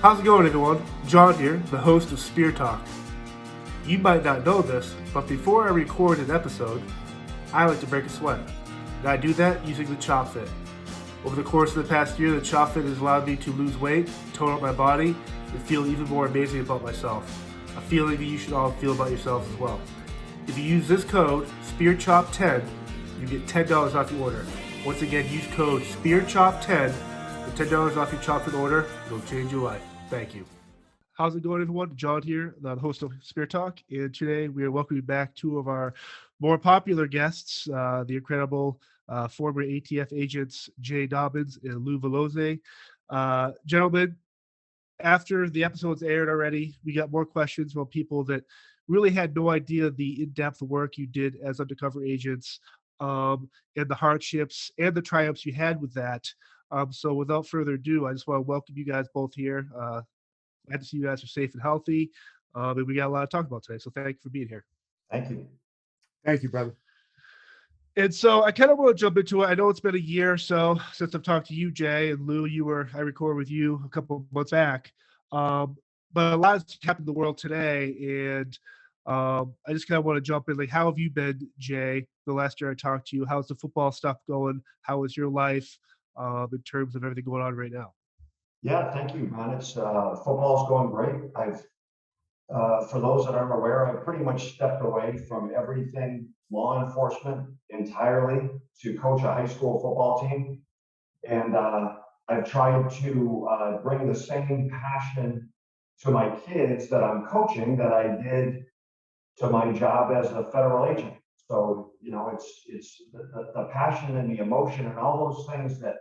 How's it going, everyone? John here, the host of Spear Talk. You might not know this, but before I record an episode, I like to break a sweat. And I do that using the Chop Fit. Over the course of the past year, the Chop Fit has allowed me to lose weight, tone up my body, and feel even more amazing about myself. A feeling that you should all feel about yourselves as well. If you use this code, SpearChop10, you get $10 off your order. Once again, use code SpearChop10 for $10 off your Chop Fit order. It'll change your life. Thank you. How's it going, everyone? John here, the host of Spear Talk, and today we are welcoming back two of our more popular guests, the incredible former ATF agents Jay Dobyns and Valoze. Gentlemen, after the episodes aired already, we got more questions from people that really had no idea the in-depth work you did as undercover agents, and the hardships and the triumphs you had with that. So without further ado, I just want to welcome you guys both here. Glad to see you guys are safe and healthy. And we got a lot to talk about today. So thank you for being here. Thank you. Thank you, brother. And so I kind of want to jump into it. I know it's been a year or so since I've talked to you, Jay, and Lou. I recorded with you a couple of months back. But a lot has happened in the world today, and I just kind of want to jump in. Like, how have you been, Jay? The last year I talked to you, how's the football stuff going? How is your life in terms of everything going on right now? Yeah, thank you, man. It's football's going great. For those that aren't aware, I pretty much stepped away from everything law enforcement entirely to coach a high school football team. And I've tried to bring the same passion to my kids that I'm coaching that I did to my job as a federal agent. So, you know, it's the passion and the emotion and all those things that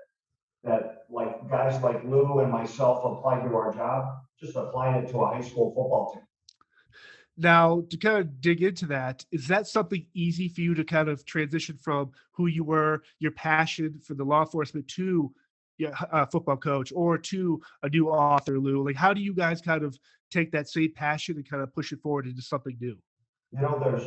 like guys like Lou and myself applied to our job, just applying it to a high school football team. Now, to kind of dig into that, is that something easy for you to kind of transition from who you were, your passion for the law enforcement, to a football coach or to a new author, Lou? Like, how do you guys kind of take that same passion and kind of push it forward into something new? You know,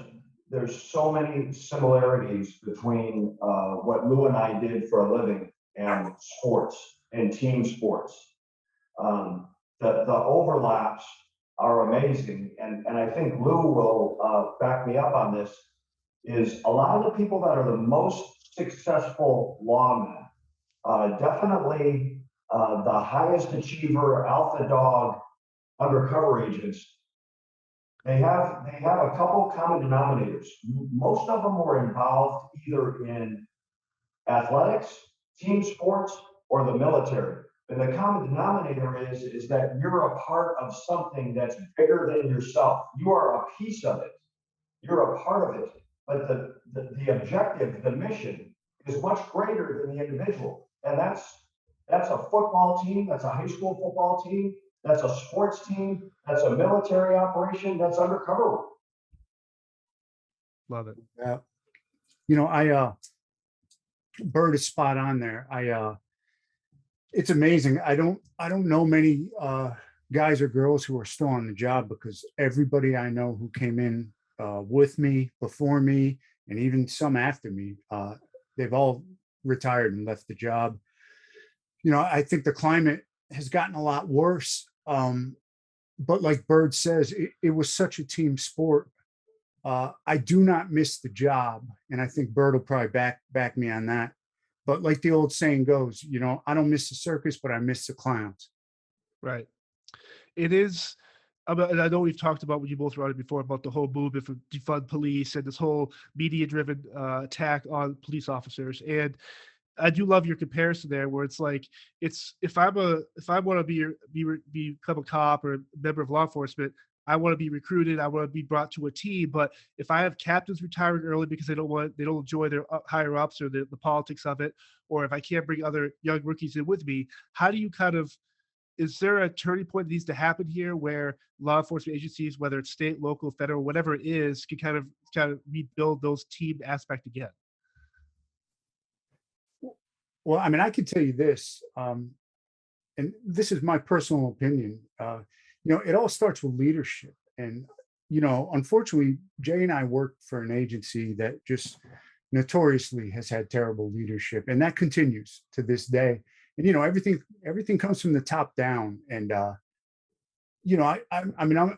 there's so many similarities between what Lou and I did for a living and sports and team sports. The overlaps are amazing, and I think Lou will back me up on this. Is a lot of the people that are the most successful lawmen, definitely the highest achiever, alpha dog, undercover agents. They have a couple common denominators. Most of them were involved either in athletics, team sports, or the military. And the common denominator is that you're a part of something that's bigger than yourself. You are a piece of it. You're a part of it. But the objective, the mission, is much greater than the individual. And that's a football team, that's a high school football team, that's a sports team, that's a military operation, that's undercover. Love it. You know, Bird is spot on there. It's amazing. I don't know many guys or girls who are still on the job, because everybody I know who came in with me, before me, and even some after me, they've all retired and left the job. You know, I think the climate has gotten a lot worse. But like Bird says, it was such a team sport. I do not miss the job, and I think Bird will probably back me on that. But like the old saying goes, you know, I don't miss the circus, but I miss the clowns. Right. It is. And I know we've talked about what you both wrote before about the whole movement for defund police and this whole media-driven attack on police officers. And I do love your comparison there, where it's like, if I want to become a cop or a member of law enforcement, I want to be recruited, I want to be brought to a team. But if I have captains retiring early because they don't enjoy their higher ups or the politics of it, or if I can't bring other young rookies in with me, how do you is there a turning point that needs to happen here where law enforcement agencies, whether it's state, local, federal, whatever it is, can kind of rebuild those team aspect again? Well, I mean, I can tell you this, and this is my personal opinion. You know, it all starts with leadership. And, you know, unfortunately, Jay and I worked for an agency that just notoriously has had terrible leadership, and that continues to this day. And, you know, everything comes from the top down. And you know, I mean,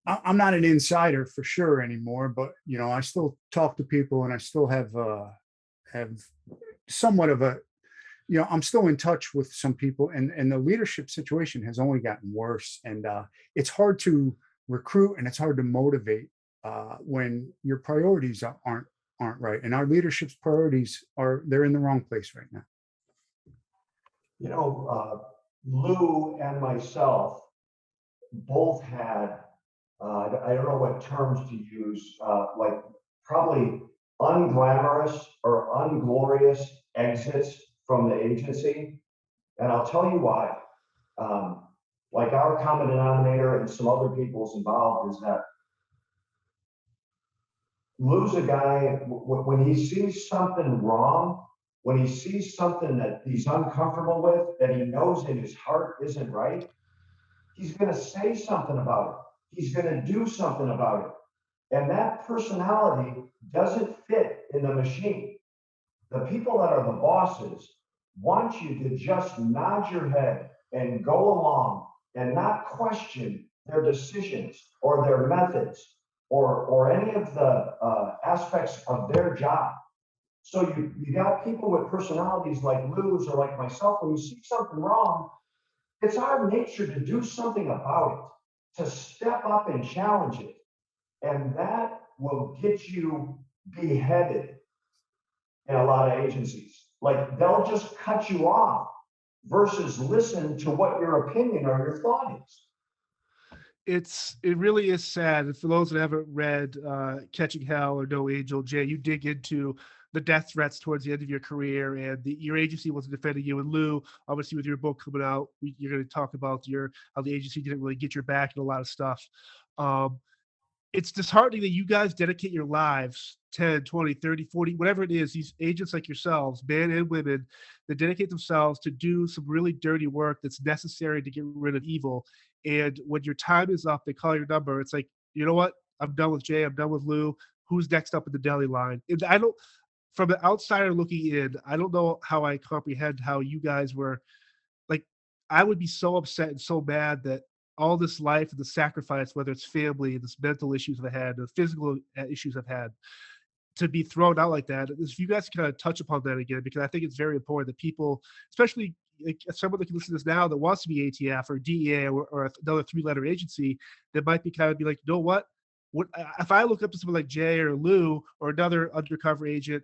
I'm not an insider for sure anymore, but you know, I still talk to people and I still have somewhat of a, you know, I'm still in touch with some people, and the leadership situation has only gotten worse, and it's hard to recruit and it's hard to motivate when your priorities aren't right, and our leadership's priorities they're in the wrong place right now. You know, Lou and myself both had, I don't know what terms to use, like probably unglamorous or unglorious exits from the agency. And I'll tell you why. Like our common denominator and some other people's involved is that Lou's a guy, when he sees something wrong, when he sees something that he's uncomfortable with, that he knows in his heart isn't right, he's going to say something about it. He's going to do something about it. And that personality doesn't fit in the machine. The people that are the bosses want you to just nod your head and go along and not question their decisions or their methods or any of the aspects of their job. So you got people with personalities like Lou's or like myself. When you see something wrong, it's our nature to do something about it, to step up and challenge it. And that will get you beheaded in a lot of agencies. Like they'll just cut you off versus listen to what your opinion or your thought is. It really is sad. And for those that haven't read Catching Hell or No Angel, Jay, you dig into the death threats towards the end of your career, and your agency wasn't defending you. And Lou, obviously, with your book coming out, you're going to talk about how the agency didn't really get your back and a lot of stuff. It's disheartening that you guys dedicate your lives 10, 20, 30, 40, whatever it is, these agents like yourselves, men and women, that dedicate themselves to do some really dirty work that's necessary to get rid of evil. And when your time is up, they call your number. It's like, you know what? I'm done with Jay. I'm done with Lou. Who's next up in the deli line? And I don't, from an outsider looking in, I don't know how I comprehend how you guys were like, I would be so upset and so mad that all this life and the sacrifice, whether it's family, this mental issues I've had, the physical issues I've had, to be thrown out like that. If you guys kind of touch upon that again, because I think it's very important that people, especially like someone that can listen to this now that wants to be ATF or DEA or another 3-letter agency, that might be kind of be like, you know what? What if I look up to someone like Jay or Lou or another undercover agent?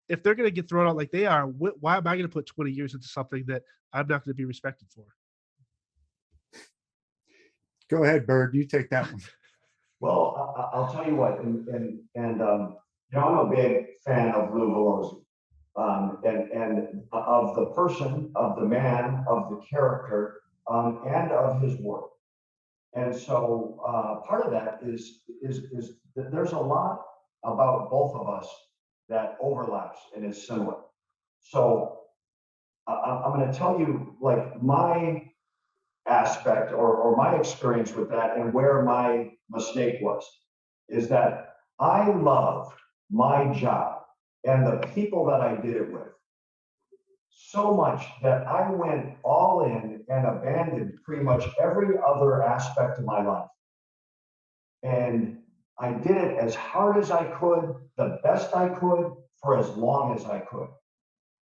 If they're going to get thrown out like they are, why am I going to put 20 years into something that I'm not going to be respected for? Go ahead, Bird. You take that one. Well, I'll tell you what, you know, I'm a big fan of Lou Valoze, and of the person, of the man, of the character, and of his work. And so part of that is that there's a lot about both of us that overlaps and is similar. So I'm going to tell you like my aspect or my experience with that and where my mistake was, is that I loved my job and the people that I did it with so much that I went all in and abandoned pretty much every other aspect of my life. And I did it as hard as I could, the best I could, for as long as I could.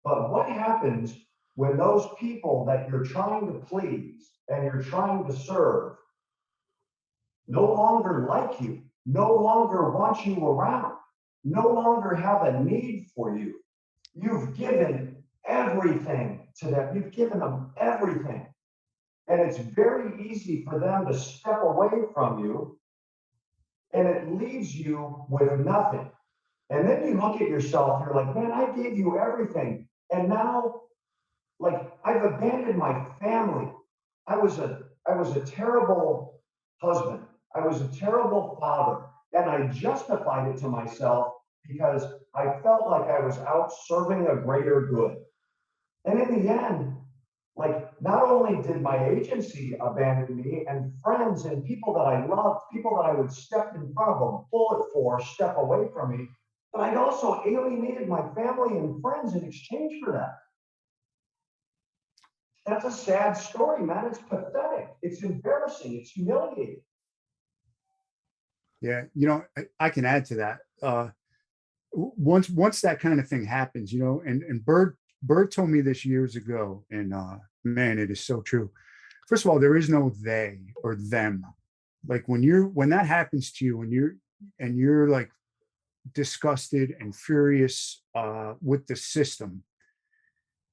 But what happens when those people that you're trying to please and you're trying to serve no longer like you, no longer want you around, no longer have a need for you? You've given everything to them. You've given them everything. And it's very easy for them to step away from you, and it leaves you with nothing. And then you look at yourself, you're like, man, I gave you everything. And now, like, I've abandoned my family. I was a terrible husband. I was a terrible father. And I justified it to myself because I felt like I was out serving a greater good. And in the end, like, not only did my agency abandon me, and friends and people that I loved, people that I would step in front of a bullet for, step away from me, but I'd also alienated my family and friends in exchange for that. That's a sad story, man. It's pathetic. It's embarrassing. It's humiliating. Yeah, I can add to that. Once that kind of thing happens, and Bird told me this years ago, and man, it is so true. First of all, there is no they or them. Like when that happens to you, and you're like disgusted and furious with the system,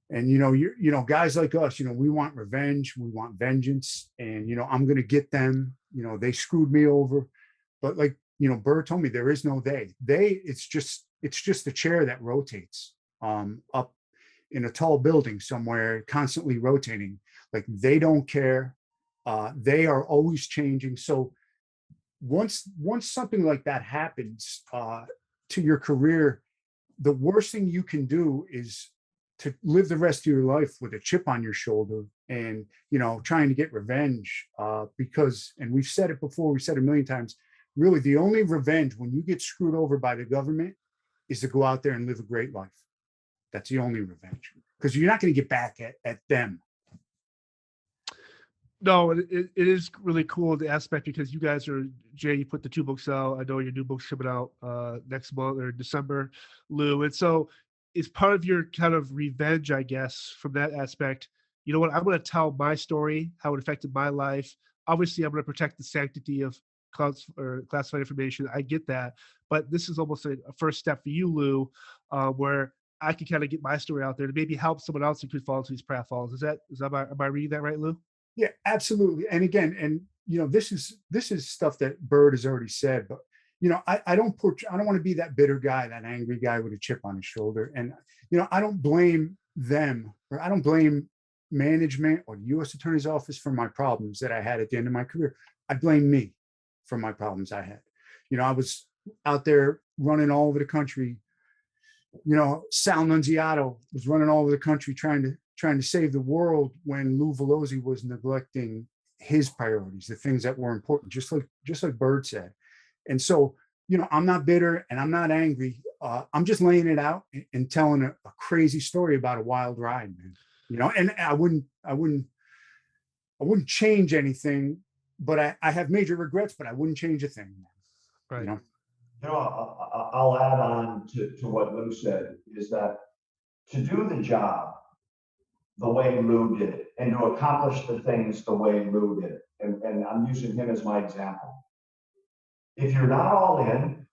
and guys like us, we want revenge, we want vengeance, and I'm gonna get them. They screwed me over, but like Bird told me, there is no they. It's just a chair that rotates up in a tall building somewhere, constantly rotating. Like they don't care. They are always changing. So once something like that happens to your career, the worst thing you can do is to live the rest of your life with a chip on your shoulder and trying to get revenge. Because, and we've said it before, we've said it a million times, really the only revenge when you get screwed over by the government is to go out there and live a great life. That's the only revenge, because you're not going to get back at them. No, it is really cool, the aspect, because you guys are, Jay, you put the 2 books out. I know your new book's coming out next month or December, Lou. And so it's part of your kind of revenge, I guess, from that aspect. You know what? I'm going to tell my story, how it affected my life. Obviously, I'm going to protect the sanctity of classified information. I get that. But this is almost a first step for you, Lou, where I can kind of get my story out there to maybe help someone else who could fall into these pratfalls. Am I reading that right, Lou? Yeah, absolutely. And again, this is stuff that Bird has already said, but I don't want to be that bitter guy, that angry guy with a chip on his shoulder. And I don't blame them, or I don't blame management or the U.S. Attorney's Office for my problems that I had at the end of my career. I blame me for my problems I had. I was out there running all over the country. Sal Nunziato was running all over the country trying to save the world when Lou Valoze was neglecting his priorities, the things that were important, just like Bird said. And so, I'm not bitter and I'm not angry. I'm just laying it out and telling a crazy story about a wild ride, man. And I wouldn't change anything, but I have major regrets, but I wouldn't change a thing. Right. I'll add on to what Lou said, is that to do the job the way Lou did it and to accomplish the things the way Lou did it, and I'm using him as my example. If you're not all in,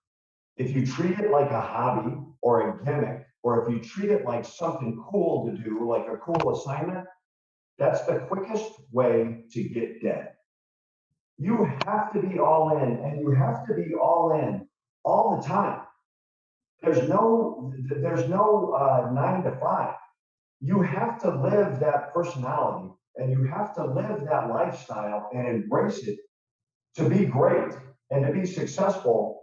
if you treat it like a hobby or a gimmick, or if you treat it like something cool to do, like a cool assignment, that's the quickest way to get dead. You have to be all in, and you have to be all in all the time. There's no 9 to 5. You have to live that personality, and you have to live that lifestyle and embrace it to be great and to be successful.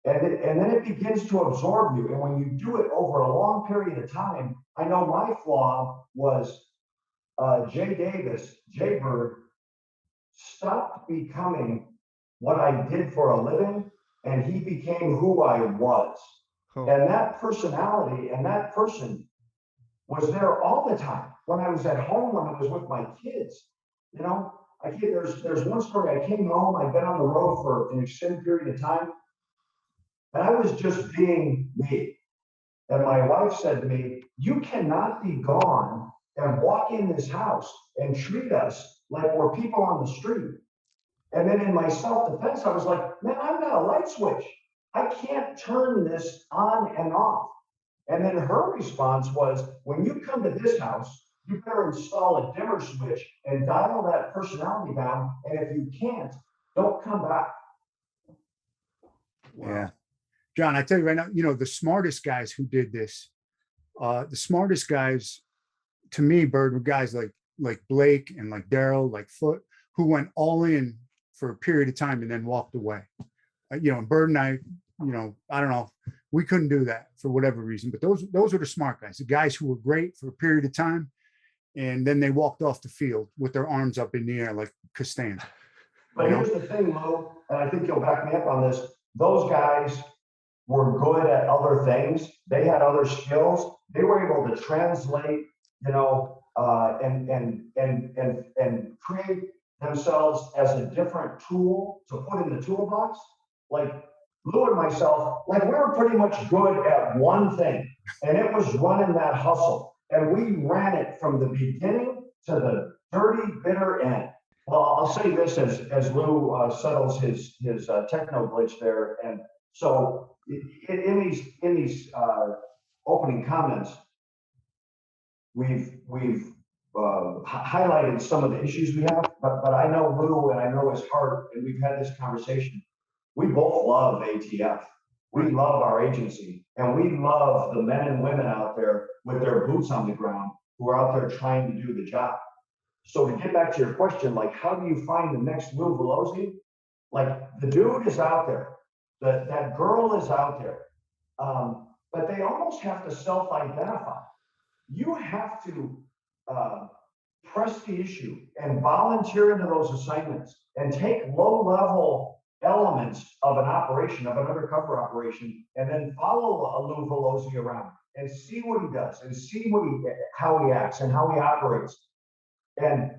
And then it begins to absorb you. And when you do it over a long period of time, I know my flaw was Jay Davis, Jay Bird, stopped becoming what I did for a living, and he became who I was. Oh. And that personality and that person was there all the time. When I was at home, when I was with my kids, there's one story. I came home, I'd been on the road for an extended period of time, and I was just being me. And my wife said to me, "You cannot be gone and walk in this house and treat us like we're people on the street." And then in my self-defense, I was like, "Man, I'm not a light switch. I can't turn this on and off." And then her response was, "When you come to this house, you better install a dimmer switch and dial that personality down. And if you can't, don't come back." Wow. Yeah. John, I tell you right now, the smartest guys who did this, the smartest guys to me, Bird, were guys like Blake and like Daryl, like Foot, who went all in for a period of time and then walked away. And Bird and I, I don't know, we couldn't do that for whatever reason, but those were the smart guys, the guys who were great for a period of time, and then they walked off the field with their arms up in the air like Costanza. But here's the thing, Lou, and I think you'll back me up on this. Those guys were good at other things. They had other skills. They were able to translate, and create themselves as a different tool to put in the toolbox. Like Lou and myself, like we were pretty much good at one thing, and it was running that hustle. And we ran it from the beginning to the dirty, bitter end. Well, I'll say this as Lou settles his techno glitch there. And so in these opening comments, we've highlighted some of the issues we have, but I know Lou and I know his heart, and we've had this conversation. We both love ATF. We love our agency, and we love the men and women out there with their boots on the ground who are out there trying to do the job. So to get back to your question, like, how do you find the next Lou Valoze? Like, the dude is out there, that girl is out there, but they almost have to self-identify. You have to press the issue and volunteer into those assignments and take low-level elements of an operation, of an undercover operation, and then follow a Lou Valoze around and see what he does and see how he acts and how he operates. And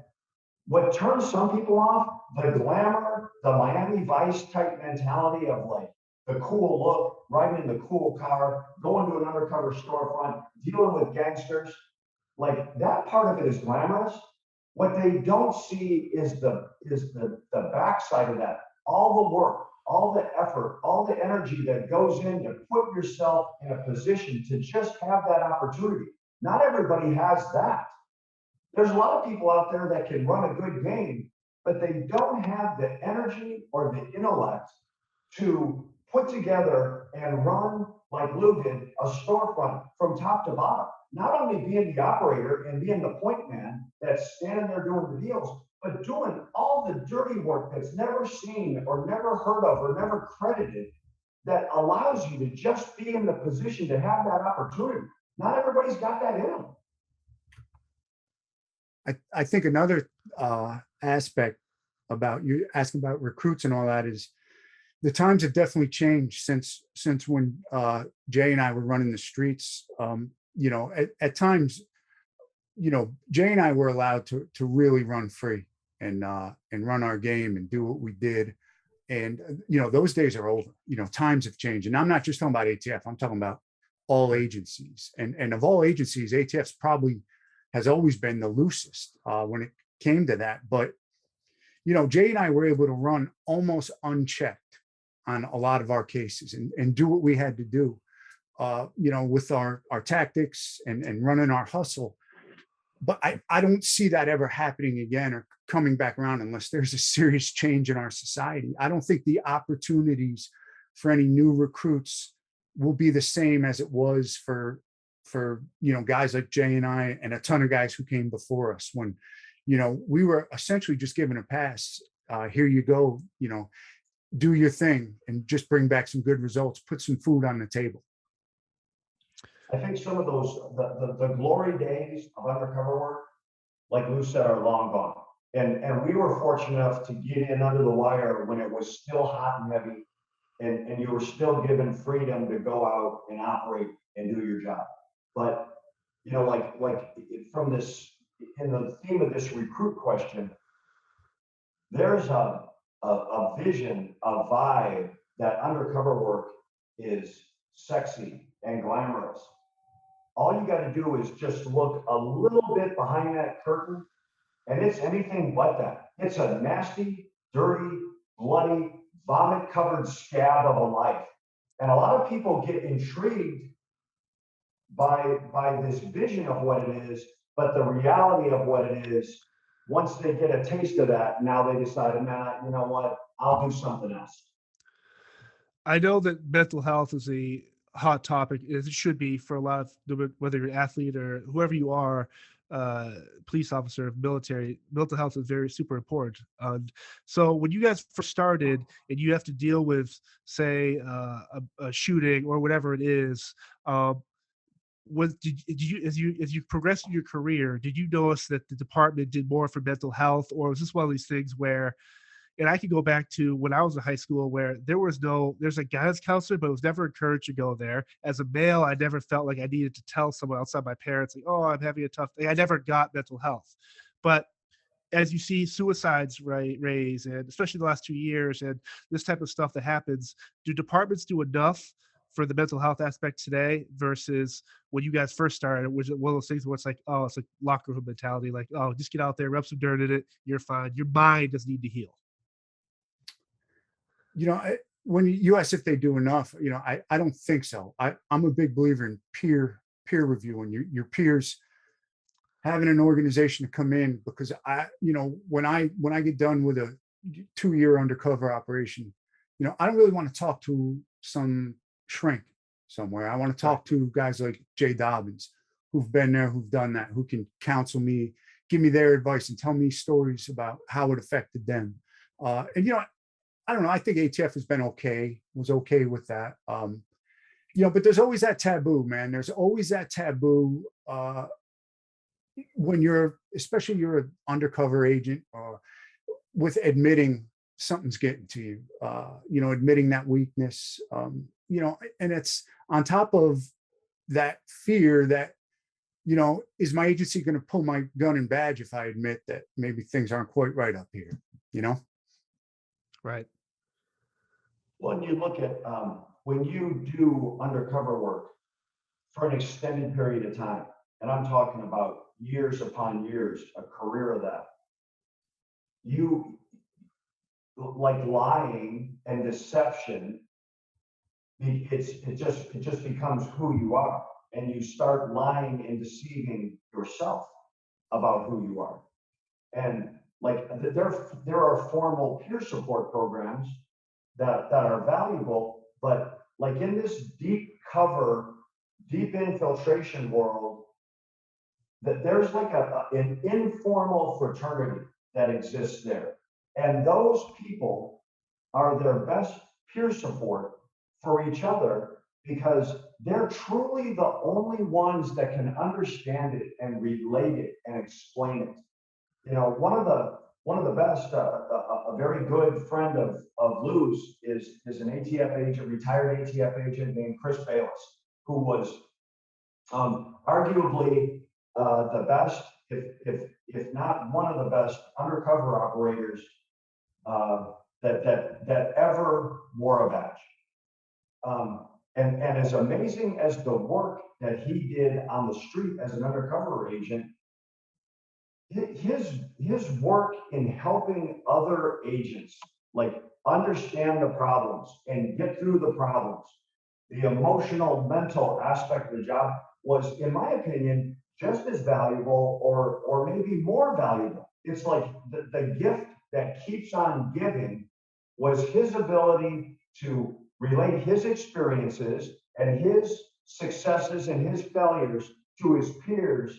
what turns some people off, the glamour, the Miami Vice type mentality of like the cool look, riding in the cool car, going to an undercover storefront, dealing with gangsters, like that part of it is glamorous. What they don't see is the backside of that, all the work, all the effort, all the energy that goes in to put yourself in a position to just have that opportunity. Not everybody has that. There's a lot of people out there that can run a good game, but they don't have the energy or the intellect to put together and run, like Lou did, a storefront from top to bottom. Not only being the operator and being the point man that's standing there doing the deals, but doing all the dirty work that's never seen or never heard of or never credited that allows you to just be in the position to have that opportunity. Not everybody's got that in them. I think another aspect about you asking about recruits and all that is the times have definitely changed since when Jay and I were running the streets. You know, at times, you know, Jay and I were allowed to really run free and run our game and do what we did. And, you know, those days are over. You know, times have changed. And I'm not just talking about ATF. I'm talking about all agencies. And of all agencies, ATF's probably has always been the loosest when it came to that. But, you know, Jay and I were able to run almost unchecked on a lot of our cases and do what we had to do, you know, with our tactics and running our hustle. But I don't see that ever happening again or coming back around unless there's a serious change in our society. I don't think the opportunities for any new recruits will be the same as it was for you know, guys like Jay and I and a ton of guys who came before us when, you know, we were essentially just given a pass. Here you go, you know, do your thing and just bring back some good results, put some food on the table. I think some of those, the glory days of undercover work, like Lou said, are long gone. And we were fortunate enough to get in under the wire when it was still hot and heavy, and you were still given freedom to go out and operate and do your job. But, you know, like from this, in the theme of this recruit question, there's a vision, a vibe that undercover work is sexy and glamorous. All you got to do is just look a little bit behind that curtain, and it's anything but that. It's a nasty, dirty, bloody, vomit-covered scab of a life. And a lot of people get intrigued by this vision of what it is, but the reality of what it is, once they get a taste of that, now they decide, man, you know what, I'll do something else. I know that mental health is a hot topic, as it should be for a lot of, whether you're an athlete or whoever you are, police officer, military, mental health is very super important. So when you guys first started and you have to deal with, say, a shooting or whatever it is, did you as you progressed in your career, did you notice that the department did more for mental health, or was this one of these things where, and I could go back to when I was in high school where there's a guidance counselor, but it was never encouraged to go there. As a male, I never felt like I needed to tell someone outside my parents, like, oh, I'm having a tough day. I never got mental health. But as you see suicides raise, and especially the last 2 years, and this type of stuff that happens, do departments do enough for the mental health aspect today versus when you guys first started? Was it one of those things where it's like, oh, it's like locker room mentality, like, oh, just get out there, rub some dirt in it, you're fine. Your mind doesn't need to heal. When you ask if they do enough, I don't think so. I'm a big believer in peer review, and your peers having an organization to come in, because when I get done with a 2-year undercover operation, I don't really want to talk to some shrink somewhere. I want to talk to guys like Jay Dobyns, who've been there, who've done that, who can counsel me, give me their advice, and tell me stories about how it affected them. And I don't know. I think ATF has been was okay with that. But there's always that taboo, man. There's always that taboo when especially you're an undercover agent, with admitting something's getting to you, admitting that weakness, and it's on top of that fear that, is my agency going to pull my gun and badge if I admit that maybe things aren't quite right up here, Right. When you look at, when you do undercover work for an extended period of time, and I'm talking about years upon years, a career of that, you, like lying and deception, it just becomes who you are, and you start lying and deceiving yourself about who you are. And like there are formal peer support programs that are valuable, but like in this deep infiltration world, that there's like an informal fraternity that exists there. And those people are their best peer support for each other, because they're truly the only ones that can understand it and relate it and explain it. One of the best, a very good friend of Lou's is an ATF agent, retired ATF agent named Chris Bayless, who was arguably the best, if not one of the best undercover operators that ever wore a badge. And as amazing as the work that he did on the street as an undercover agent, his work in helping other agents like understand the problems and get through the problems, the emotional, mental aspect of the job was, in my opinion, just as valuable or maybe more valuable. It's like the gift that keeps on giving was his ability to relate his experiences and his successes and his failures to his peers,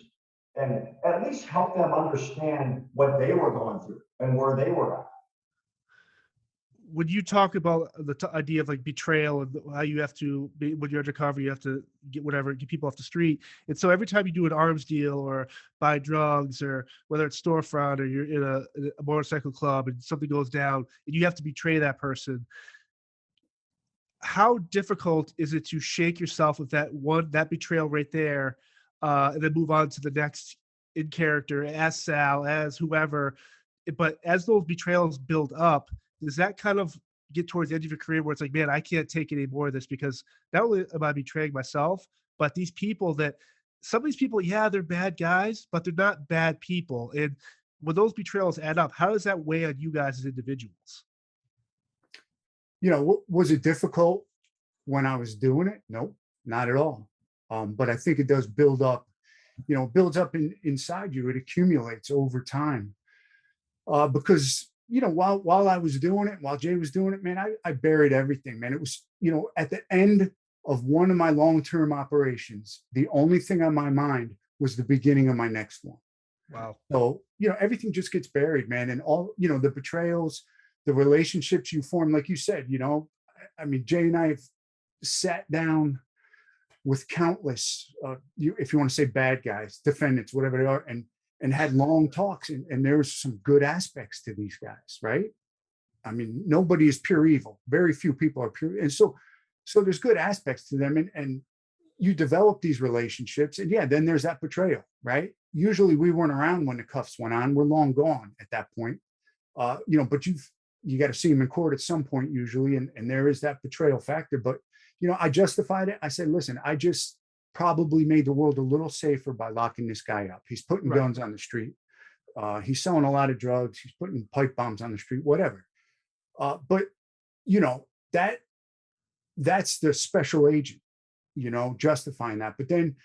and at least help them understand what they were going through and where they were at. When you talk about the idea of like betrayal and how you have to be, when you're undercover, you have to get people off the street. And so every time you do an arms deal or buy drugs, or whether it's Storefront or you're in a motorcycle club and something goes down and you have to betray that person, how difficult is it to shake yourself with that betrayal right there, and then move on to the next in character as Sal, as whoever? But as those betrayals build up, does that kind of get towards the end of your career where it's like, man, I can't take any more of this, because not only am I betraying myself, but some of these people, yeah, they're bad guys, but they're not bad people. And when those betrayals add up, how does that weigh on you guys as individuals? Was it difficult when I was doing it? Nope, not at all. But I think it does build up, builds up inside you. It accumulates over time. Because, while I was doing it, while Jay was doing it, man, I buried everything, man. It was, at the end of one of my long-term operations, the only thing on my mind was the beginning of my next one. Wow. So, everything just gets buried, man. And all, the betrayals, the relationships you form, like you said, I mean, Jay and I have sat down with countless, if you want to say bad guys, defendants, whatever they are, and had long talks, and there's some good aspects to these guys, right? I mean, nobody is pure evil. Very few people are pure. And so there's good aspects to them, and you develop these relationships, and yeah, then there's that betrayal, right? usually we weren't around when the cuffs went on. We're long gone at that point. But you got to see him in court at some point usually. And there is that betrayal factor. But, I justified it. I said, listen, I just probably made the world a little safer by locking this guy up. He's putting guns on the street. He's selling a lot of drugs. He's putting pipe bombs on the street, whatever. But, that's the special agent, justifying that. But then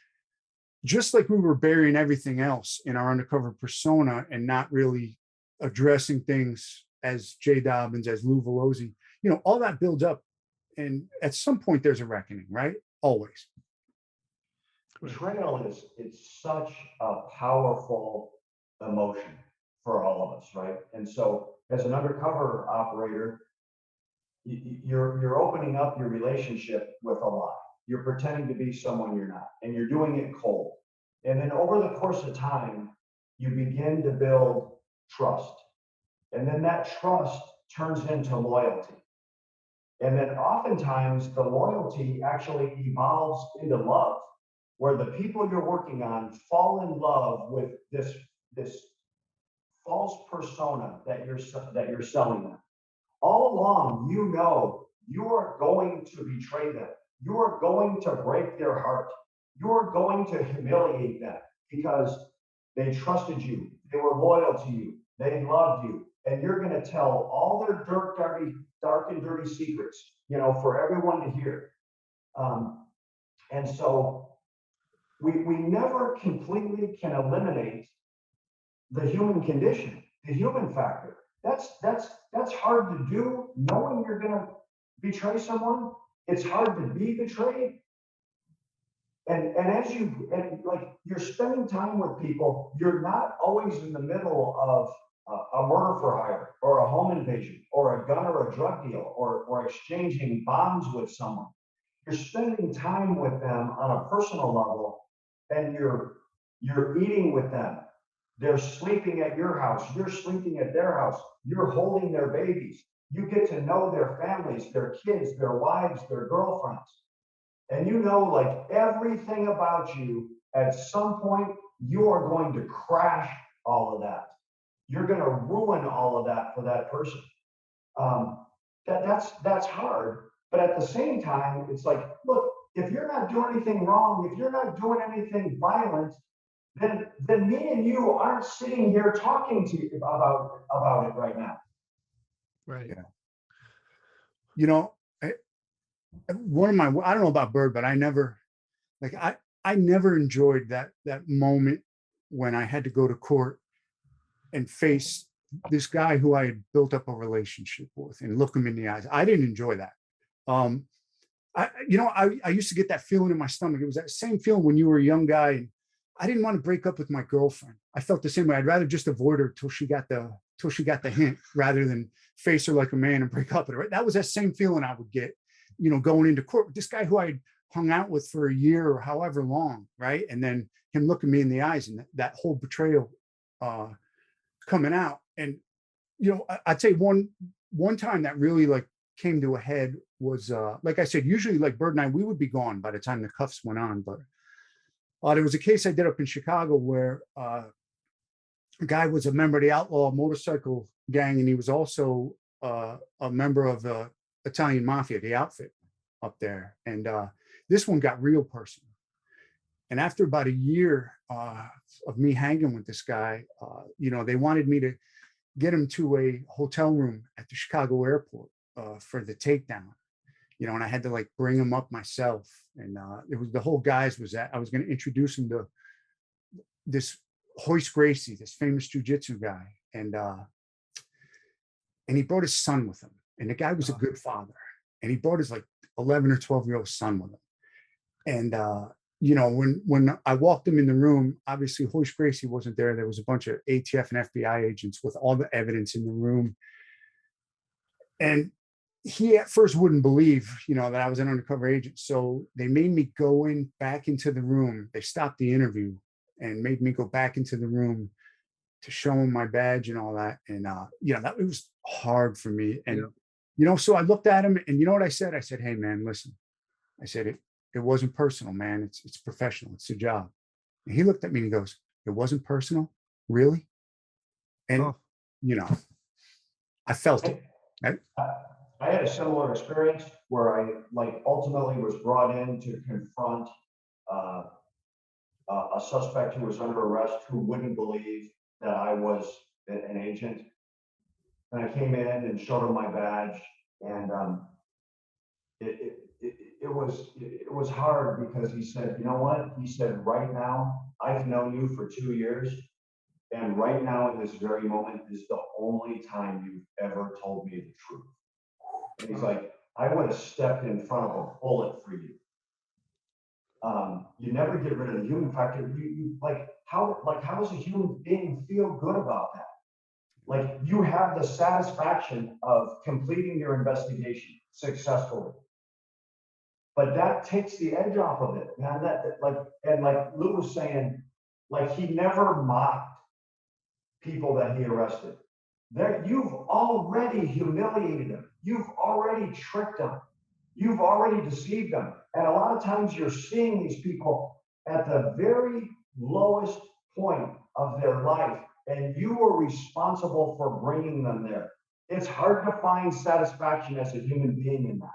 just like we were burying everything else in our undercover persona and not really addressing things as Jay Dobyns, as Lou Valoze, all that builds up. And at some point there's a reckoning, right? Always. Betrayal it's such a powerful emotion for all of us, right? And so as an undercover operator, you're opening up your relationship with a lie. You're pretending to be someone you're not, and you're doing it cold. And then over the course of time, you begin to build trust. And then that trust turns into loyalty. And then oftentimes the loyalty actually evolves into love, where the people you're working on fall in love with this false persona that you're selling them. All along, you are going to betray them. You are going to break their heart. You are going to humiliate them because they trusted you. They were loyal to you. They loved you. And you're going to tell all their dark and dirty secrets, for everyone to hear. And so we never completely can eliminate the human condition, the human factor. That's hard to do, knowing you're going to betray someone. It's hard to be betrayed. And you're spending time with people, you're not always in the middle of a murder for hire or a home invasion or a gun or a drug deal or exchanging bombs with someone. You're spending time with them on a personal level, and you're eating with them. They're sleeping at your house. You're sleeping at their house. You're holding their babies. You get to know their families, their kids, their wives, their girlfriends. And everything about you. At some point, you are going to crash all of that. You're going to ruin all of that for that person. That's hard. But at the same time, it's like, look, if you're not doing anything wrong, if you're not doing anything violent, then me and you aren't sitting here talking to you about it right now. Right. Yeah. I don't know about Bird, but I never enjoyed that moment when I had to go to court and face this guy who I had built up a relationship with and look him in the eyes. I didn't enjoy that. I used to get that feeling in my stomach. It was that same feeling when you were a young guy and I didn't want to break up with my girlfriend. I felt the same way. I'd rather just avoid her till she got the hint rather than face her like a man and break up with her. That was that same feeling I would get, going into court with this guy who I had hung out with for a year or however long, right? And then him looking me in the eyes and that whole betrayal coming out. And I'd say one time that really came to a head was like I said, usually Bird and I, we would be gone by the time the cuffs went on. But there was a case I did up in Chicago where a guy was a member of the outlaw motorcycle gang, and he was also a member of the Italian mafia, the outfit up there. And this one got real personal. And after about a year of me hanging with this guy, they wanted me to get him to a hotel room at the Chicago airport for the takedown. And I had to bring him up myself. And it was the whole guys was that I was going to introduce him to this Hoist Gracie, this famous jujitsu guy. And he brought his son with him. And the guy was a good father. And he brought his 11 or 12-year-old son with him. And, when I walked him in the room, obviously Hoist Gracie wasn't there. There was a bunch of ATF and FBI agents with all the evidence in the room. And he at first wouldn't believe, that I was an undercover agent. So they made me go back into the room. They stopped the interview and made me go back into the room to show him my badge and all that. And, that it was hard for me. And, so I looked at him and you know what I said? I said, hey man, listen, I said, it wasn't personal, man. It's professional. It's a job. And he looked at me and he goes, It wasn't personal, really. And, Oh, you know, I felt it. I had a similar experience where I ultimately was brought in to confront uh, a suspect who was under arrest who wouldn't believe that I was an agent. And I came in and showed him my badge, and it was hard because he said, you know what? He said, right now, I've known you for 2 years, and right now in this very moment is the only time you've ever told me the truth. And he's like, I would have stepped in front of a bullet for you. You never get rid of the human factor. You how does a human being feel good about that? Like, you have the satisfaction of completing your investigation successfully. But that takes the edge off of it, man. Like Lou was saying, like, he never mocked people that he arrested. You've already humiliated them. You've already tricked them. You've already deceived them. And a lot of times you're seeing these people at the very lowest point of their life, and you are responsible for bringing them there. It's hard to find satisfaction as a human being in that.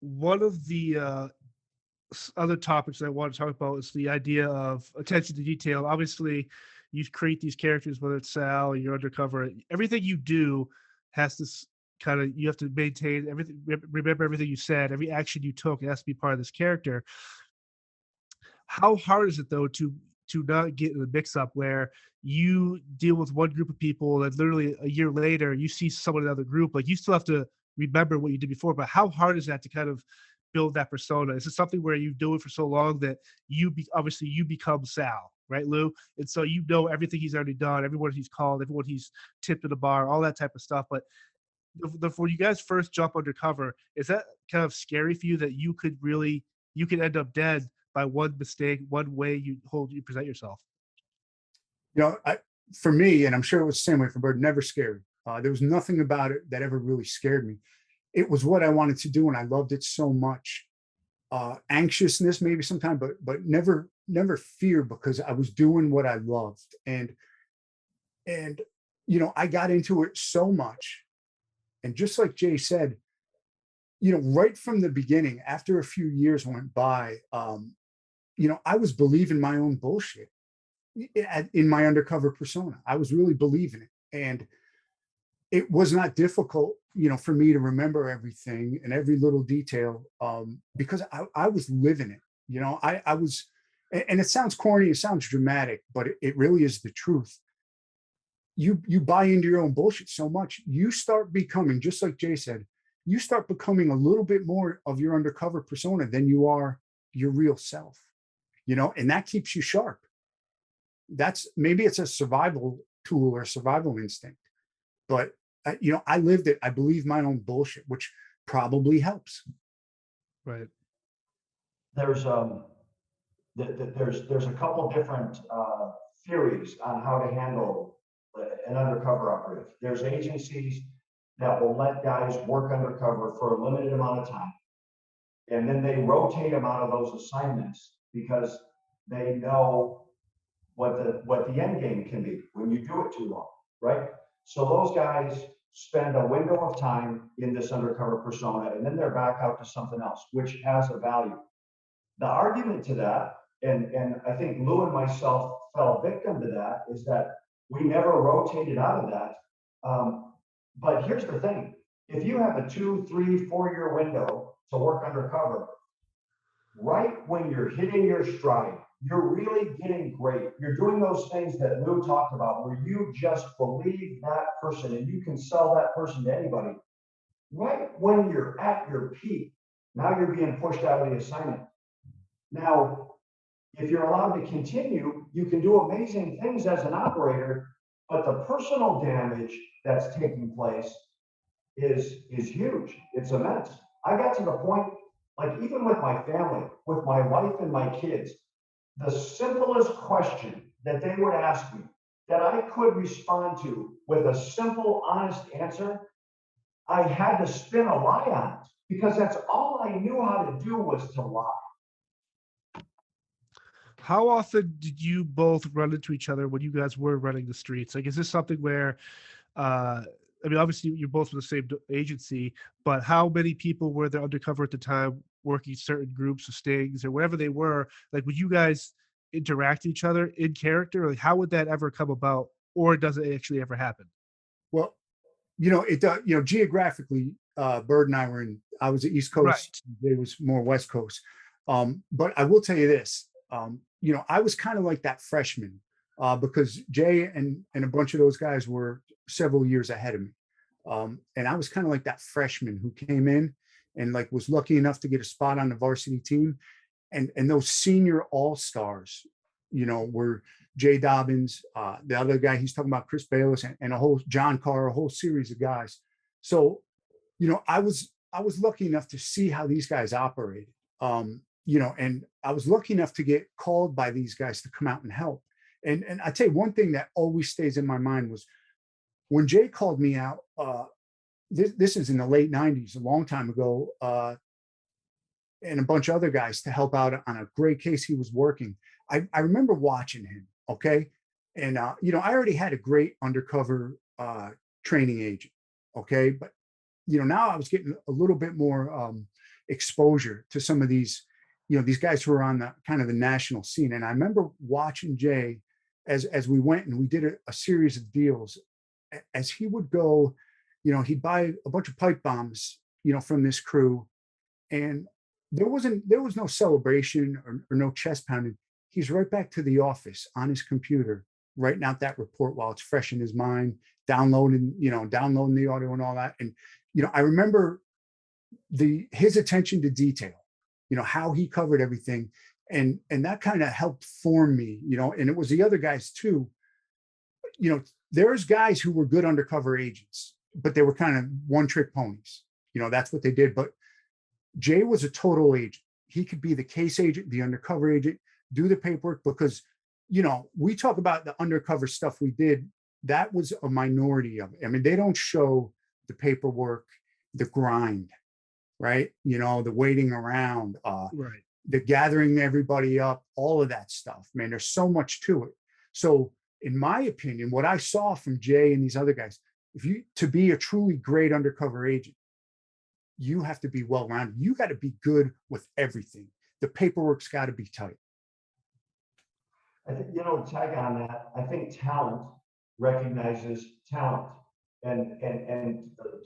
one of the other topics I want to talk about is the idea of attention to detail. Obviously, you create these characters, whether it's Sal or you're undercover. Everything you do has this kind of, you have to maintain everything, remember everything you said, every action you took, it has to be part of this character. How hard is it though to not get in the mix up where you deal with one group of people and literally a year later you see someone in another group? Like, you still have to remember what you did before, but how hard is that to kind of build that persona? Is it something where you do it for so long that obviously you become Sal, right, Lou? And so you know everything he's already done, everyone he's called, everyone he's tipped at a bar, all that type of stuff. But when you guys first jump undercover, is that kind of scary for you that you could end up dead by one mistake, one way you present yourself? You know, for me, and I'm sure it was the same way for Bird, never scary. There was nothing about it that ever really scared me. It was what I wanted to do, and I loved it so much. Anxiousness maybe sometimes, but never fear, because I was doing what I loved. And I got into it so much. And just like Jay said, right from the beginning, after a few years went by, I was believing my own bullshit in my undercover persona. I was really believing it. And it was not difficult, for me to remember everything and every little detail, because I was living it. I was, and it sounds corny, it sounds dramatic, but it really is the truth. You buy into your own bullshit so much, you start becoming, just like Jay said, you start becoming a little bit more of your undercover persona than you are your real self, and that keeps you sharp. Maybe it's a survival tool or a survival instinct, but I lived it. I believe my own bullshit, which probably helps. Right. There's there's a couple different theories on how to handle an undercover operative. There's agencies that will let guys work undercover for a limited amount of time, and then they rotate them out of those assignments because they know what the end game can be when you do it too long, right? So those guys spend a window of time in this undercover persona, and then they're back out to something else, which has a value. The argument to that, and I think Lou and myself fell victim to that, is that we never rotated out of that. But here's the thing: if you have a 2, 3, 4 year window to work undercover, right when you're hitting your stride, you're really getting great. You're doing those things that Lou talked about, where you just believe that person and you can sell that person to anybody. Right when you're at your peak, now you're being pushed out of the assignment. Now, if you're allowed to continue, you can do amazing things as an operator, but the personal damage that's taking place is huge. It's immense. I got to the point, like, even with my family, with my wife and my kids, the simplest question that they would ask me that I could respond to with a simple, honest answer, I had to spin a lie on it, because that's all I knew how to do, was to lie. How often did you both run into each other when you guys were running the streets? Like, is this something where, uh, I mean, obviously you're both with the same agency, but how many people were there undercover at the time working certain groups of stings or whatever they were? Like, would you guys interact with each other in character? Like, how would that ever come about? Or does it actually ever happen? Well, it does, geographically, Bird and I were I was the East Coast, Right. it was more West Coast. But I will tell you this, I was kind of like that freshman, because Jay and a bunch of those guys were several years ahead of me. And I was kind of like that freshman who came in and like was lucky enough to get a spot on the varsity team. And those senior all-stars, were Jay Dobyns, the other guy he's talking about, Chris Bayless, and a whole John Carr, a whole series of guys. So, I was lucky enough to see how these guys operated. And I was lucky enough to get called by these guys to come out and help. And I tell you one thing that always stays in my mind was when Jay called me out. This is in the late '90s, a long time ago. And a bunch of other guys to help out on a great case he was working. I remember watching him, okay? And, I already had a great undercover training agent, okay? But, now I was getting a little bit more exposure to some of these guys who are on the kind of the national scene. And I remember watching Jay as we went and we did a series of deals. As he would go, he'd buy a bunch of pipe bombs, from this crew. And there was no celebration or no chest pounding. He's right back to the office on his computer, writing out that report while it's fresh in his mind, downloading the audio and all that. And I remember his attention to detail, how he covered everything. And that kind of helped form me, and it was the other guys too. There's guys who were good undercover agents, but they were kind of one-trick ponies. That's what they did. But Jay was a total agent. He could be the case agent, the undercover agent, do the paperwork, because, we talk about the undercover stuff we did. That was a minority of it. I mean, they don't show the paperwork, the grind, right? The waiting around, Right. the gathering everybody up, all of that stuff. Man, there's so much to it. So, in my opinion, what I saw from Jay and these other guys, to be a truly great undercover agent, you have to be well-rounded. You got to be good with everything. The paperwork's got to be tight. I think, tag on that, I think talent recognizes talent. And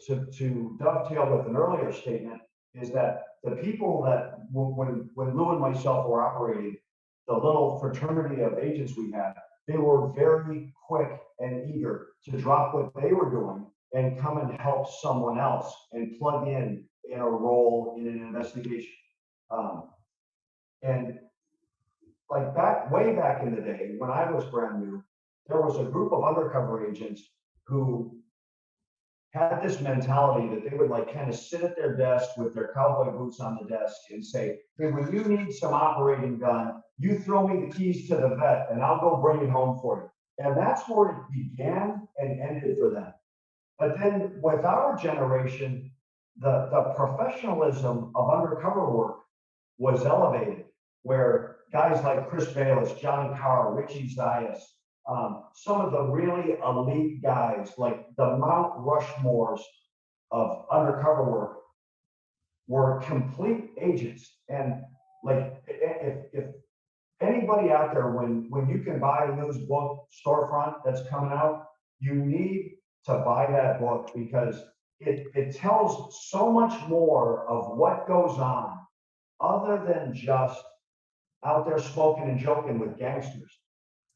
to dovetail with an earlier statement is that the people that when Lou and myself were operating the little fraternity of agents we had, they were very quick and eager to drop what they were doing and come and help someone else and plug in a role in an investigation. And like way back in the day when I was brand new, there was a group of undercover agents who had this mentality that they would like kind of sit at their desk with their cowboy boots on the desk and say, hey, when you need some operating done, you throw me the keys to the vet and I'll go bring it home for you. And that's where it began and ended for them. But then with our generation, the professionalism of undercover work was elevated, where guys like Chris Bayless, John Carr, Richie Zayas, some of the really elite guys, like the Mount Rushmores of undercover work, were complete agents. And like, if anybody out there, when you can buy Lou's book, Storefront, that's coming out, you need to buy that book because it tells so much more of what goes on other than just out there smoking and joking with gangsters.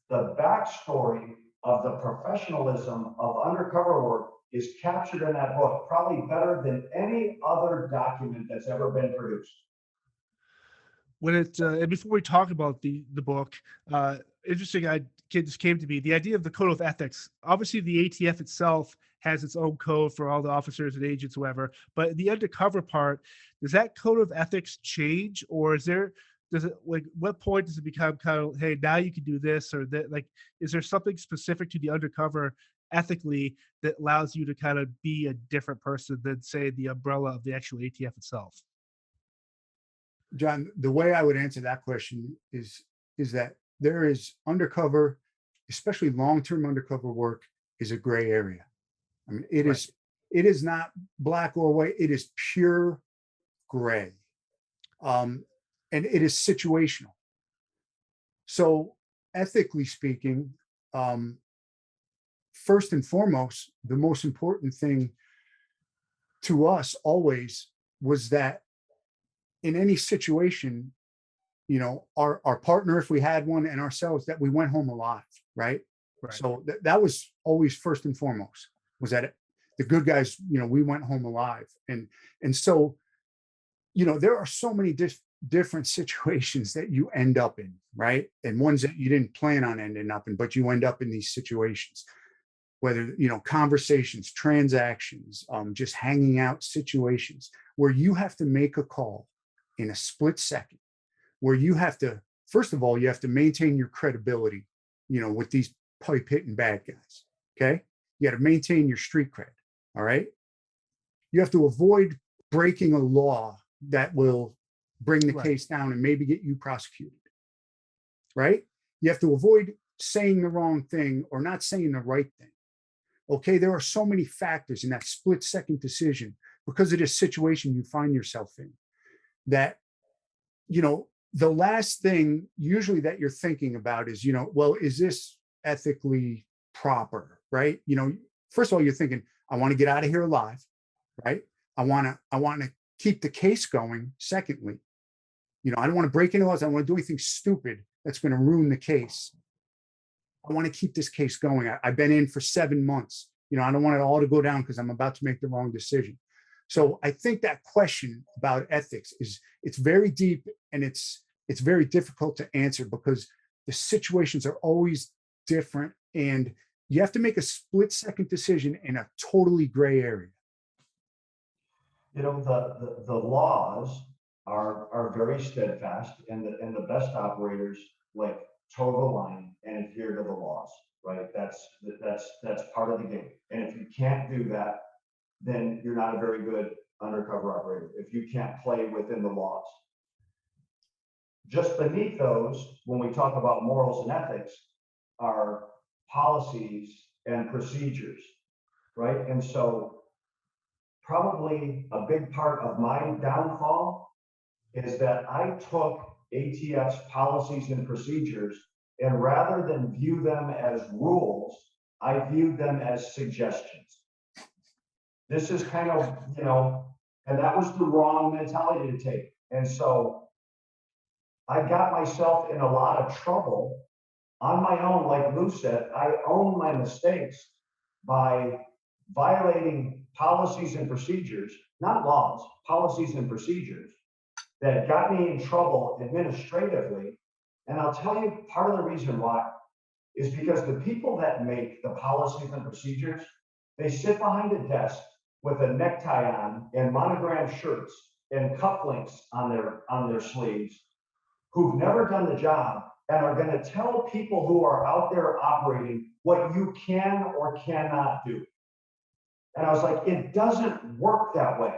The backstory of the professionalism of undercover work is captured in that book, probably better than any other document that's ever been produced. When and before we talk about the book, interesting, just came to me the idea of the code of ethics. Obviously, the ATF itself has its own code for all the officers and agents, whoever. But the undercover part, does that code of ethics change, or does it, like, what point does it become kind of, hey, now you can do this or that? Like, is there something specific to the undercover ethically that allows you to kind of be a different person than, say, the umbrella of the actual ATF itself? John, the way I would answer that question is is that there is undercover, especially long-term undercover work, is a gray area. I mean, Right. it is not black or white. It is pure gray. And it is situational. So ethically speaking, first and foremost, the most important thing to us always was that in any situation, our partner, if we had one, and ourselves, that we went home alive, right? Right. So that was always first and foremost, was that the good guys, we went home alive. And so, there are so many different situations that you end up in, right? And ones that you didn't plan on ending up in, but you end up in these situations, whether, conversations, transactions, just hanging out situations where you have to make a call in a split second, where you have to, first of all, you have to maintain your credibility, with these pipe hitting bad guys. Okay. You got to maintain your street cred. All right. You have to avoid breaking a law that will bring the Right. case down and maybe get you prosecuted. Right. You have to avoid saying the wrong thing or not saying the right thing. Okay. There are so many factors in that split second decision because of this situation you find yourself in that, the last thing usually that you're thinking about is, well, is this ethically proper? Right. First of all, you're thinking, I want to get out of here alive. Right. I want to keep the case going. Secondly, I don't want to break any laws. I don't want to do anything stupid that's going to ruin the case. I want to keep this case going. I've been in for 7 months. I don't want it all to go down because I'm about to make the wrong decision. So I think that question about ethics it's very deep, and it's very difficult to answer because the situations are always different, and you have to make a split second decision in a totally gray area. The laws are very steadfast, and the best operators like toe the line and adhere to the laws, right? That's part of the game. And if you can't do that, then you're not a very good undercover operator. If you can't play within the laws. Just beneath those, when we talk about morals and ethics, are policies and procedures, right? And so probably a big part of my downfall is that I took ATF's policies and procedures, and rather than view them as rules, I viewed them as suggestions. This is kind of, and that was the wrong mentality to take. And so I got myself in a lot of trouble on my own. Like Lou said, I own my mistakes by violating policies and procedures, not laws, policies and procedures that got me in trouble administratively. And I'll tell you part of the reason why is because the people that make the policies and procedures, they sit behind a desk with a necktie on and monogrammed shirts and cufflinks on their sleeves, who've never done the job and are going to tell people who are out there operating what you can or cannot do. And I was like, it doesn't work that way.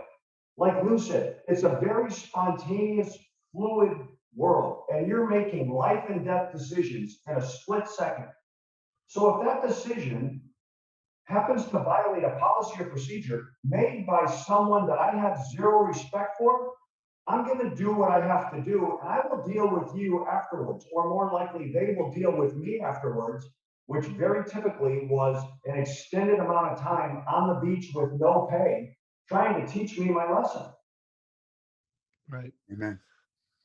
Like Lou said, it's a very spontaneous, fluid world, and you're making life and death decisions in a split second. So if that decision happens to violate a policy or procedure made by someone that I have zero respect for, I'm going to do what I have to do, and I will deal with you afterwards, or more likely, they will deal with me afterwards, which very typically was an extended amount of time on the beach with no pay, trying to teach me my lesson. Right. Amen.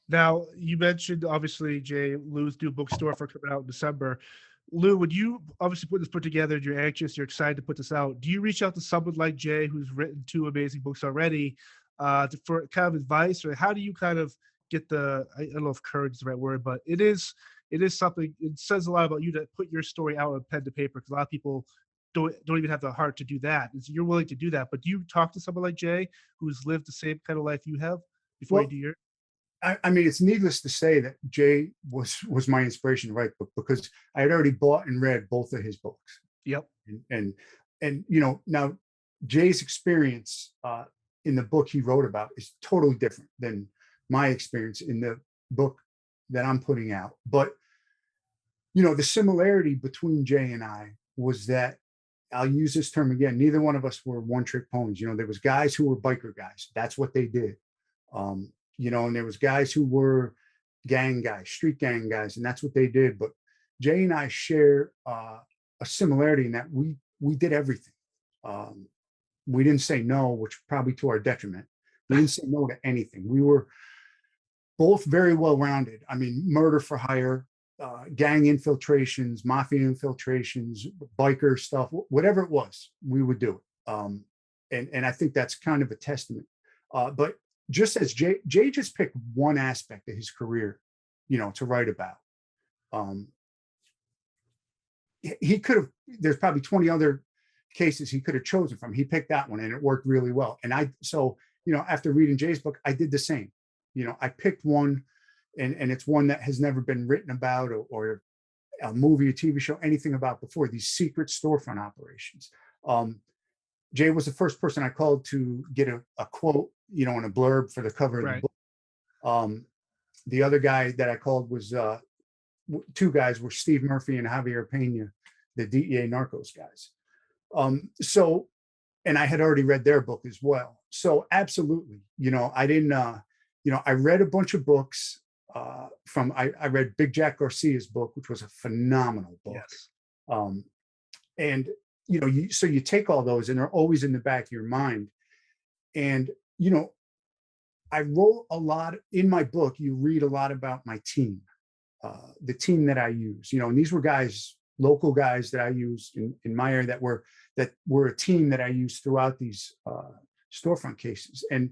Now, you mentioned, obviously, Jay, Lou's new bookstore for coming out in December. Lou, would you obviously put together, you're anxious, you're excited to put this out. Do you reach out to someone like Jay, who's written 2 amazing books already, for kind of advice, or how do you kind of get I don't know if courage is the right word, but it is something, it says a lot about you to put your story out on pen to paper, because a lot of people don't even have the heart to do that. And so you're willing to do that, but do you talk to someone like Jay, who's lived the same kind of life you have before you do your? I mean, it's needless to say that Jay was my inspiration to write the book because I had already bought and read both of his books. Yep. And now Jay's experience in the book he wrote about is totally different than my experience in the book that I'm putting out. But the similarity between Jay and I was that, I'll use this term again, neither one of us were one-trick ponies. There was guys who were biker guys. That's what they did. And there was guys who were gang guys, street gang guys, and that's what they did. But Jay and I share a similarity in that we did everything. We didn't say no, which probably to our detriment. We didn't say no to anything. We were both very well-rounded. I mean, murder for hire, gang infiltrations, mafia infiltrations, biker stuff, whatever it was, we would do it. And I think that's kind of a testament. But just as Jay just picked one aspect of his career, to write about. He could have, there's probably 20 other cases he could have chosen from. He picked that one and it worked really well. And after reading Jay's book, I did the same. I picked one and it's one that has never been written about or a movie, a TV show, anything about before, these secret storefront operations. Jay was the first person I called to get a quote, and a blurb for the cover of the book. The other guy that I called was two guys were Steve Murphy and Javier Pena, the DEA Narcos guys. And I had already read their book as well. So absolutely, I didn't, I read a bunch of books I read Big Jack Garcia's book, which was a phenomenal book. Yes. And, so you take all those and they're always in the back of your mind. And, I wrote a lot in my book. You read a lot about my team, the team that I use, and these were guys, local guys that I used in my area that were a team that I used throughout these storefront cases. And,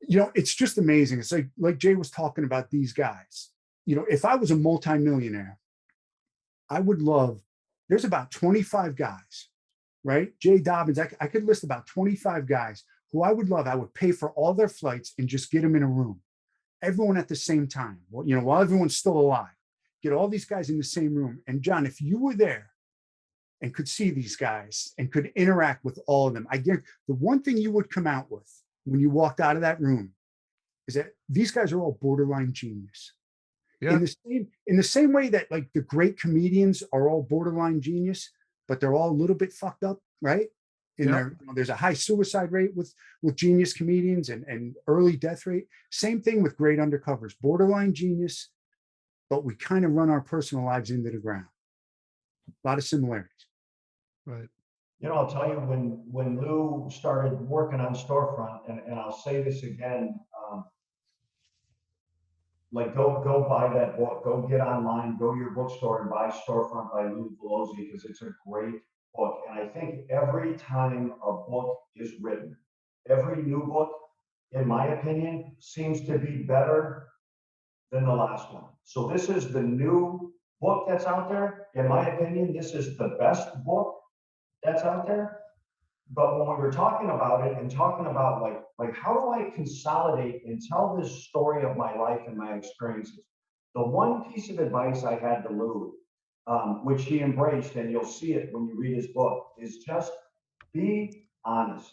it's just amazing. It's like Jay was talking about these guys. If I was a multimillionaire, I would love, there's about 25 guys, right? Jay Dobyns, I could list about 25 guys who I would love. I would pay for all their flights and just get them in a room, everyone at the same time, while everyone's still alive, get all these guys in the same room. And John, if you were there and could see these guys and could interact with all of them, I guarantee the one thing you would come out with when you walked out of that room is that these guys are all borderline genius. Yeah. In the same way that like the great comedians are all borderline genius, but they're all a little bit fucked up, right? There's a high suicide rate with genius comedians and early death rate. Same thing with great undercovers, borderline genius, but we kind of run our personal lives into the ground. A lot of similarities. Right. I'll tell you, when Lou started working on Storefront, and I'll say this again, go buy that book, go get online, go to your bookstore and buy Storefront by Lou Valoze, because it's a great book. And I think every time a book is written, every new book, in my opinion, seems to be better than the last one. So this is the new book that's out there. In my opinion, this is the best book that's out there. But when we were talking about it and talking about like how do I consolidate and tell this story of my life and my experiences, the one piece of advice I had to Lou, which he embraced, and you'll see it when you read his book, is just be honest,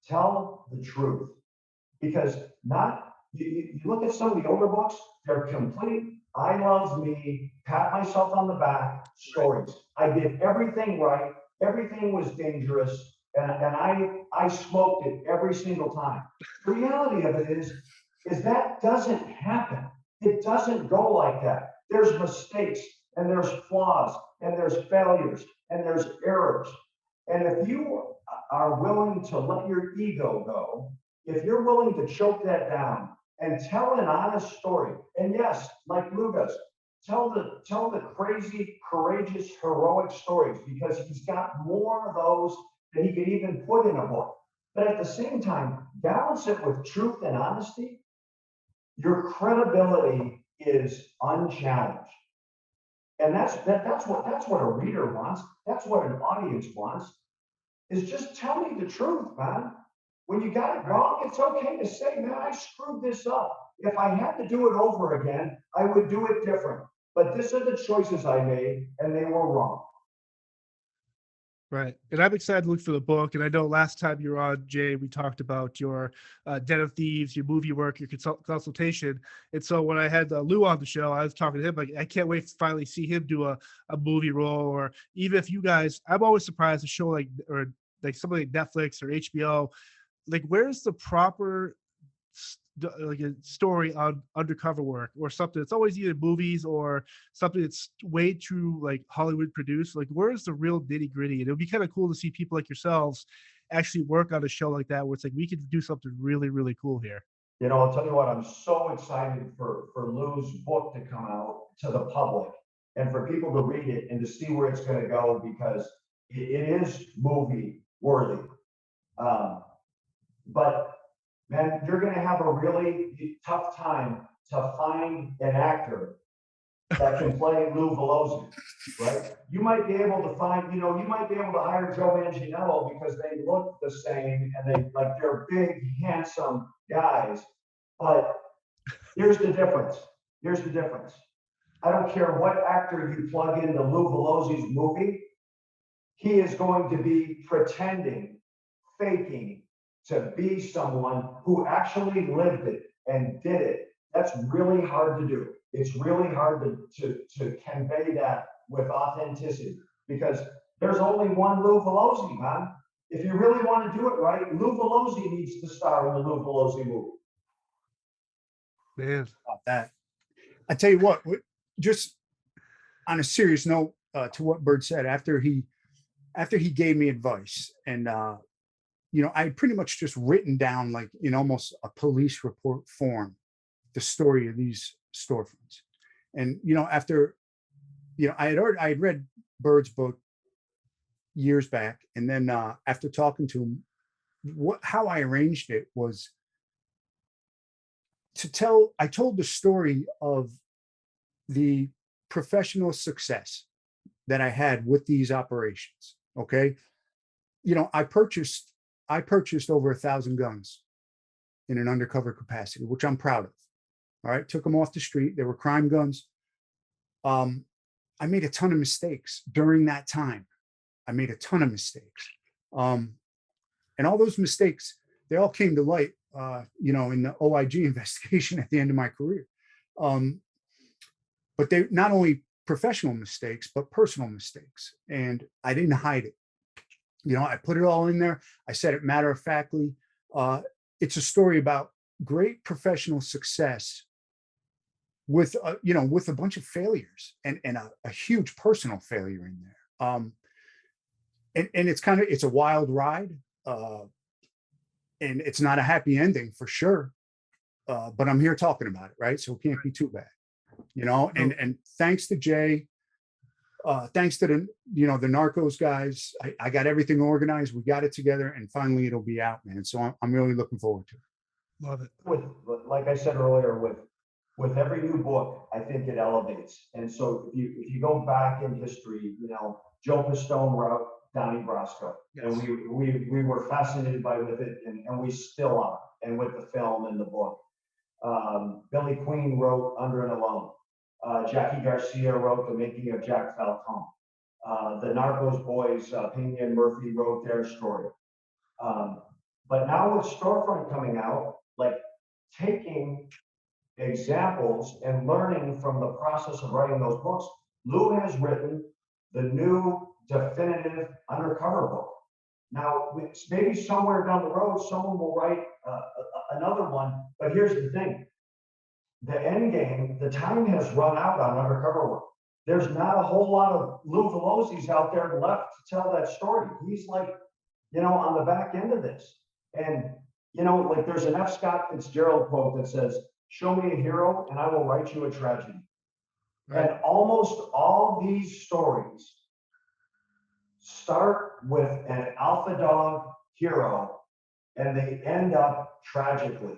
tell the truth. Because you look at some of the older books, they're complete I love me, pat myself on the back stories. I did everything right, everything was dangerous, and I smoked it every single time. The reality of it is that doesn't happen. It doesn't go like that. There's mistakes, and there's flaws, and there's failures, and there's errors. And if you are willing to let your ego go, if you're willing to choke that down and tell an honest story, and yes, like Lou does, tell the crazy, courageous, heroic stories, because he's got more of those than he could even put in a book. But at the same time, balance it with truth and honesty. Your credibility is unchallenged. And that's what a reader wants. That's what an audience wants, is just tell me the truth, man. When you got it wrong, it's okay to say, man, I screwed this up. If I had to do it over again, I would do it different. But these are the choices I made, and they were wrong. Right. And I'm excited to look for the book. And I know last time you were on, Jay, we talked about your Den of Thieves, your movie work, your consultation. And so when I had Lou on the show, I was talking to him, like, I can't wait to finally see him do a movie role. Or even if you guys, I'm always surprised a show or like something like Netflix or HBO, like where's the proper like a story on undercover work or something? It's always either movies or something that's way too like Hollywood produced. Like where's the real nitty gritty? And it would be kind of cool to see people like yourselves actually work on a show like that where it's like we could do something really, really cool here. I'll tell you what, I'm so excited for Lou's book to come out to the public and for people to read it and to see where it's going to go, because it is movie worthy. But man, you're going to have a really tough time to find an actor that can play Lou Valoze, right? You might be able to find, you might be able to hire Joe Manganiello because they look the same and they're big, handsome guys. But here's the difference. I don't care what actor you plug into Lou Valoze's movie, he is going to be pretending, faking, to be someone who actually lived it and did it. That's really hard to do. It's really hard to convey that with authenticity, because there's only one Lou Valoze, man. If you really want to do it right, Lou Valoze needs to star in the Lou Valoze movie. Man. About that. I tell you what, just on a serious note, to what Bird said, after he gave me advice, and I pretty much just written down, like in almost a police report form, the story of these storefronts. And after I had read Bird's book years back, and then after talking to him, how I arranged it was I told the story of the professional success that I had with these operations. Okay. I purchased over 1,000 guns in an undercover capacity, which I'm proud of. All right. Took them off the street. They were crime guns. I made a ton of mistakes during that time. And all those mistakes, they all came to light, in the OIG investigation at the end of my career. But they not only professional mistakes, but personal mistakes. And I didn't hide it. I put it all in there. I said it matter of factly. It's a story about great professional success with a bunch of failures and a huge personal failure in there. And it's a wild ride. And it's not a happy ending for sure. But I'm here talking about it, right? So it can't be too bad, and thanks to Jay, thanks to the Narcos guys, I got everything organized. We got it together, and finally it'll be out, man. So I'm really looking forward to it. Love it. Like I said earlier, with every new book, I think it elevates. And so if you go back in history, Joe Pistone wrote Donnie Brasco, yes. And we were fascinated with it, and we still are, and with the film and the book. Billy Queen wrote Under and Alone. Jackie Garcia wrote The Making of Jack Falcone. The Narcos boys, Pena and Murphy, wrote their story. But now with Storefront coming out, like taking examples and learning from the process of writing those books, Lou has written the new definitive Undercover book. Now, maybe somewhere down the road, someone will write another one, but here's the thing. The end game, the time has run out on Undercover work. There's not a whole lot of Lou Valoze's out there left to tell that story. He's like, on the back end of this. And, like there's an F. Scott Fitzgerald quote that says, "Show me a hero and I will write you a tragedy." Right. And almost all these stories start with an alpha dog hero and they end up tragically.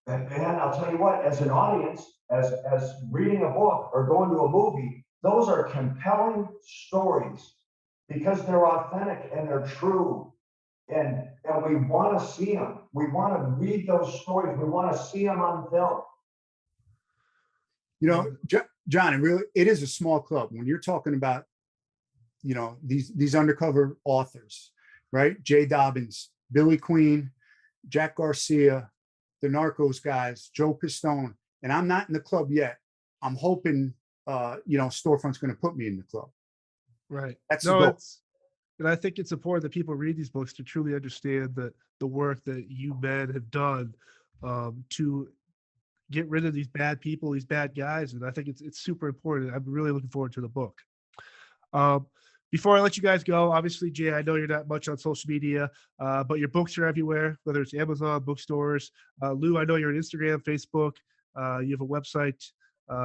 And man, I'll tell you what, as an audience, as reading a book or going to a movie, those are compelling stories because they're authentic and they're true. And we want to see them. We want to read those stories. We want to see them on film. John, it is a small club. When you're talking about, these undercover authors, right? Jay Dobyns, Billy Queen, Jack Garcia, the Narcos guys, Joe Pistone, and I'm not in the club yet. I'm hoping, Storefront's going to put me in the club. Right. That's the goal. And I think it's important that people read these books to truly understand the work that you men have done to get rid of these bad people, these bad guys. And I think it's super important. I'm really looking forward to the book. Before I let you guys go, obviously, Jay, I know you're not much on social media, but your books are everywhere, whether it's Amazon, bookstores. Lou, I know you're on Instagram, Facebook. You have a website.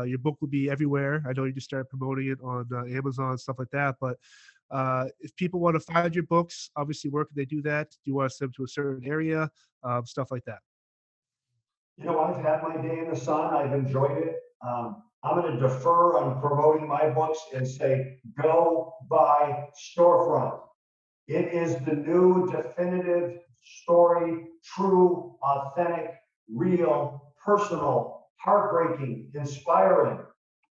Your book will be everywhere. I know you just started promoting it on Amazon, stuff like that. But if people want to find your books, obviously, where can they do that? Do you want to send them to a certain area? Stuff like that. I've had my day in the sun. I've enjoyed it. I'm going to defer on promoting my books and say, go buy Storefront. It is the new definitive story, true, authentic, real, personal, heartbreaking, inspiring.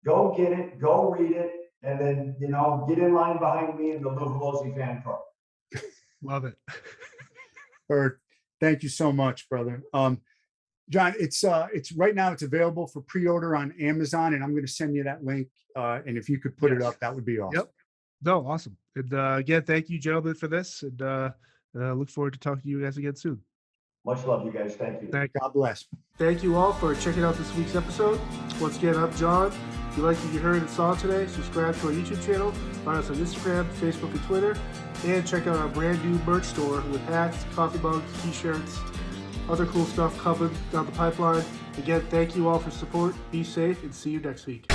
Go get it, go read it, and then, get in line behind me in the Lou Valoze fan club. Love it. Thank you so much, brother. John, it's right now, it's available for pre-order on Amazon, and I'm going to send you that link. And if you could put it up, that would be awesome. Yep. No, awesome. And again, thank you, gentlemen, for this. And look forward to talking to you guys again soon. Much love, you guys. Thank you. God bless. Thank you all for checking out this week's episode. Once again, I'm John. If you like what you heard and saw today, subscribe to our YouTube channel, find us on Instagram, Facebook, and Twitter, and check out our brand new merch store with hats, coffee mugs, t-shirts, other cool stuff coming down the pipeline. Again, thank you all for support. Be safe and see you next week.